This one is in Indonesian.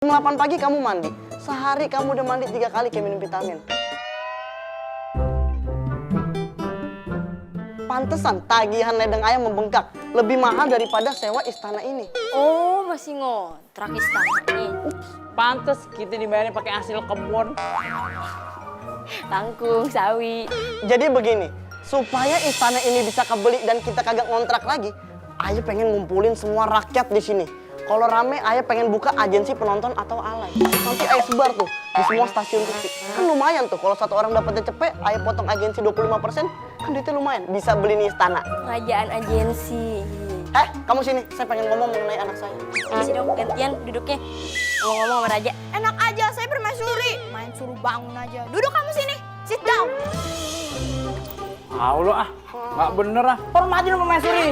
Jam 8 pagi kamu mandi. Sehari kamu udah mandi 3 kali kayak minum vitamin. Pantesan tagihan ledeng ayam membengkak. Lebih mahal daripada sewa istana ini. Oh, masih ngontrak istana ini. Pantes kita dibayarnya pakai hasil kebun. Tangkung, sawi. Jadi begini, supaya istana ini bisa kebeli dan kita kagak ngontrak lagi, Ayah pengen ngumpulin semua rakyat di sini. Kalau rame, Ayah pengen buka agensi penonton atau alay. Nanti Ayah sebar tuh di semua stasiun TV. Kan lumayan tuh, kalau satu orang dapatnya cepet, Ayah potong agensi 25%, kan duitnya lumayan. Bisa beli nih istana. Kerajaan agensi. Kamu sini, saya pengen ngomong mengenai anak saya. Sini dong, gantian duduknya. Ngomong-ngomong sama Raja. Enak aja, saya permaisuri. Main suruh bangun aja. Duduk kamu sini, sit down. Allah nggak bener ah. Hormatin permaisuri.